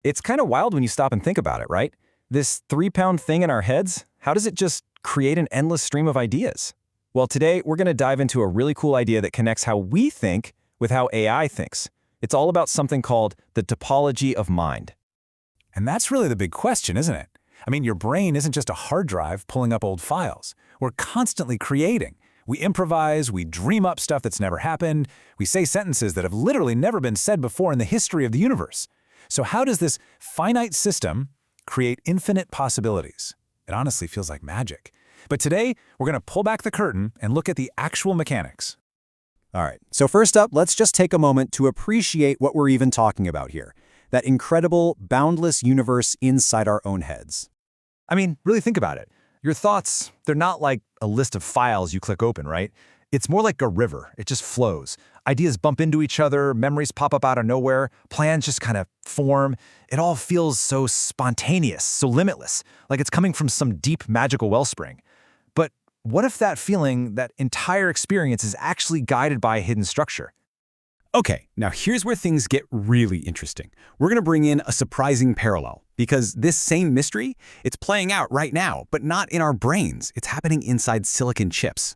It's kind of wild when you stop and think about it, right? This 3-pound thing in our heads, how does it just create an endless stream of ideas? Well, today we're going to dive into a really cool idea that connects how we think with how AI thinks. It's all about something called the topology of mind. And that's really the big question, isn't it? I mean, your brain isn't just a hard drive pulling up old files. We're constantly creating. We improvise, we dream up stuff that's never happened, we say sentences that have literally never been said before in the history of the universe. So how does this finite system create infinite possibilities? It honestly feels like magic. But today, we're going to pull back the curtain and look at the actual mechanics. All right, so first up, let's just take a moment to appreciate what we're even talking about here. That incredible, boundless universe inside our own heads. I mean, really think about it. Your thoughts, they're not like a list of files you click open, right? It's more like a river. It just flows. Ideas bump into each other, memories pop up out of nowhere, plans just kind of form. It all feels so spontaneous, so limitless, like it's coming from some deep magical wellspring. But what if that feeling, that entire experience is actually guided by a hidden structure? Okay, now here's where things get really interesting. We're going to bring in a surprising parallel, because this same mystery, it's playing out right now, but not in our brains. It's happening inside silicon chips.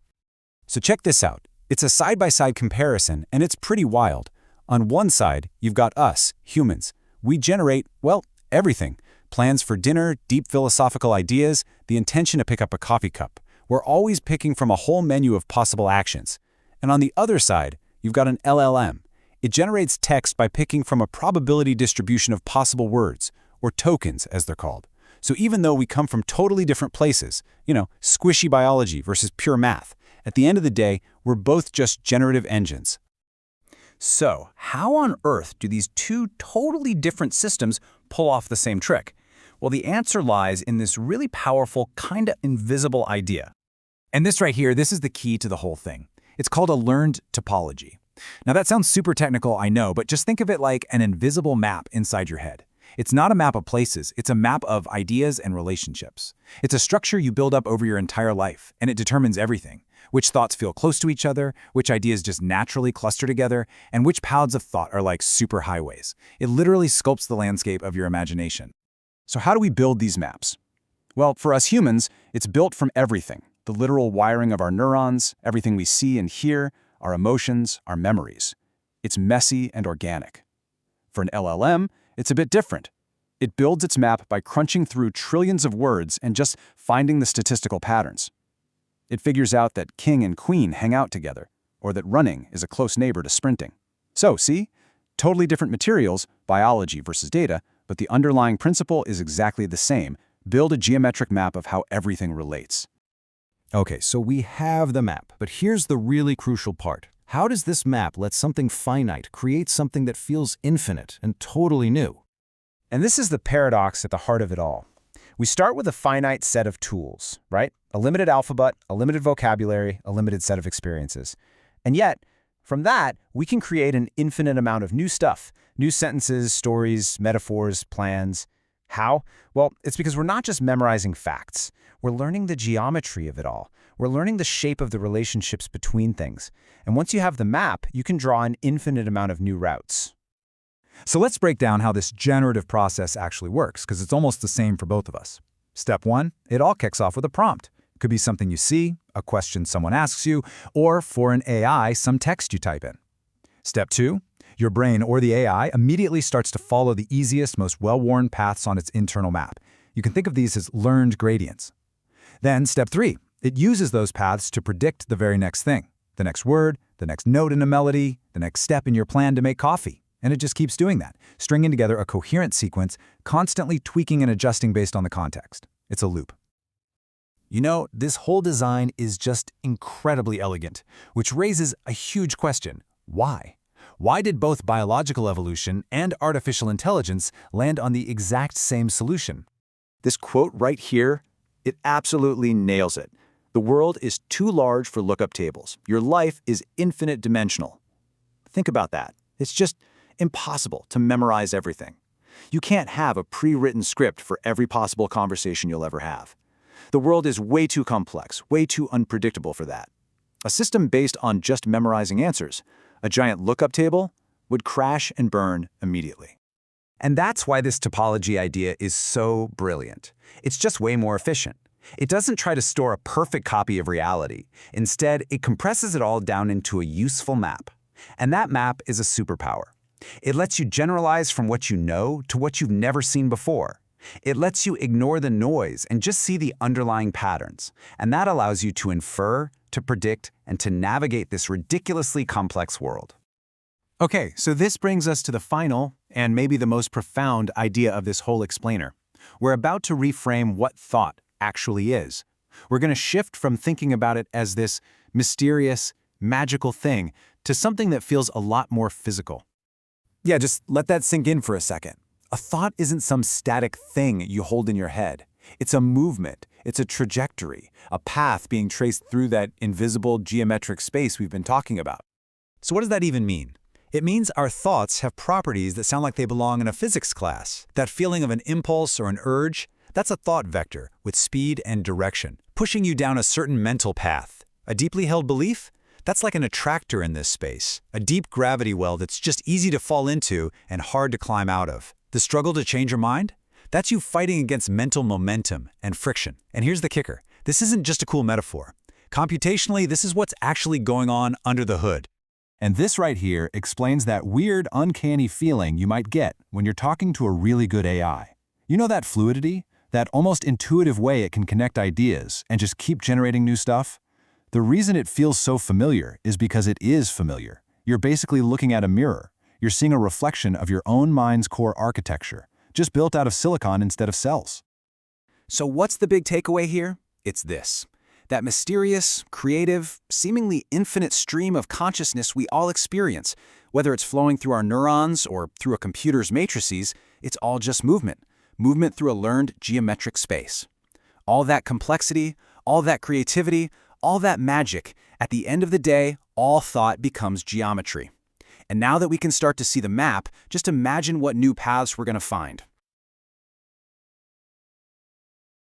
So check this out. It's a side-by-side comparison, and it's pretty wild. On one side, you've got us, humans. We generate, well, everything. Plans for dinner, deep philosophical ideas, the intention to pick up a coffee cup. We're always picking from a whole menu of possible actions. And on the other side, you've got an LLM. It generates text by picking from a probability distribution of possible words, or tokens as they're called. So even though we come from totally different places, squishy biology versus pure math, at the end of the day, we're both just generative engines. So, how on earth do these two totally different systems pull off the same trick? Well, the answer lies in this really powerful, kinda invisible idea. And this right here, this is the key to the whole thing. It's called a learned topology. Now that sounds super technical, I know, but just think of it like an invisible map inside your head. It's not a map of places, it's a map of ideas and relationships. It's a structure you build up over your entire life, and it determines everything. Which thoughts feel close to each other, which ideas just naturally cluster together, and which paths of thought are like super highways. It literally sculpts the landscape of your imagination. So how do we build these maps? Well, for us humans, it's built from everything. The literal wiring of our neurons, everything we see and hear, our emotions, our memories. It's messy and organic. For an LLM, it's a bit different. It builds its map by crunching through trillions of words and just finding the statistical patterns. It figures out that king and queen hang out together, or that running is a close neighbor to sprinting. So, see? Totally different materials, biology versus data, but the underlying principle is exactly the same. Build a geometric map of how everything relates. Okay, so we have the map, but here's the really crucial part. How does this map let something finite create something that feels infinite and totally new? And this is the paradox at the heart of it all. We start with a finite set of tools, right? A limited alphabet, a limited vocabulary, a limited set of experiences. And yet, from that, we can create an infinite amount of new stuff, new sentences, stories, metaphors, plans. How? Well, it's because we're not just memorizing facts. We're learning the geometry of it all. We're learning the shape of the relationships between things. And once you have the map, you can draw an infinite amount of new routes. So let's break down how this generative process actually works, because it's almost the same for both of us. Step 1, it all kicks off with a prompt. It could be something you see, a question someone asks you, or for an AI, some text you type in. Step 2, your brain or the AI immediately starts to follow the easiest, most well-worn paths on its internal map. You can think of these as learned gradients. Then step 3, it uses those paths to predict the very next thing, the next word, the next note in a melody, the next step in your plan to make coffee. And it just keeps doing that, stringing together a coherent sequence, constantly tweaking and adjusting based on the context. It's a loop. This whole design is just incredibly elegant, which raises a huge question. Why? Why did both biological evolution and artificial intelligence land on the exact same solution? This quote right here, it absolutely nails it. The world is too large for lookup tables. Your life is infinite dimensional. Think about that. It's just impossible to memorize everything. You can't have a pre-written script for every possible conversation you'll ever have. The world is way too complex, way too unpredictable for that. A system based on just memorizing answers, a giant lookup table, would crash and burn immediately. And that's why this topology idea is so brilliant. It's just way more efficient. It doesn't try to store a perfect copy of reality. Instead, it compresses it all down into a useful map. And that map is a superpower. It lets you generalize from what you know to what you've never seen before. It lets you ignore the noise and just see the underlying patterns. And that allows you to infer, to predict, and to navigate this ridiculously complex world. Okay, so this brings us to the final, and maybe the most profound idea of this whole explainer. We're about to reframe what thought actually is. We're going to shift from thinking about it as this mysterious, magical thing to something that feels a lot more physical. Yeah, just let that sink in for a second. A thought isn't some static thing you hold in your head. It's a movement, it's a trajectory, a path being traced through that invisible geometric space we've been talking about. So what does that even mean? It means our thoughts have properties that sound like they belong in a physics class. That feeling of an impulse or an urge, that's a thought vector with speed and direction, pushing you down a certain mental path. A deeply held belief? That's like an attractor in this space, a deep gravity well that's just easy to fall into and hard to climb out of. The struggle to change your mind? That's you fighting against mental momentum and friction. And here's the kicker. This isn't just a cool metaphor. Computationally, this is what's actually going on under the hood. And this right here explains that weird, uncanny feeling you might get when you're talking to a really good AI. You know that fluidity? That almost intuitive way it can connect ideas and just keep generating new stuff? The reason it feels so familiar is because it is familiar. You're basically looking at a mirror. You're seeing a reflection of your own mind's core architecture, just built out of silicon instead of cells. So what's the big takeaway here? It's this. That mysterious, creative, seemingly infinite stream of consciousness we all experience, whether it's flowing through our neurons or through a computer's matrices, it's all just movement. Movement through a learned geometric space. All that complexity, all that creativity, all that magic, at the end of the day, all thought becomes geometry. And now that we can start to see the map, just imagine what new paths we're going to find.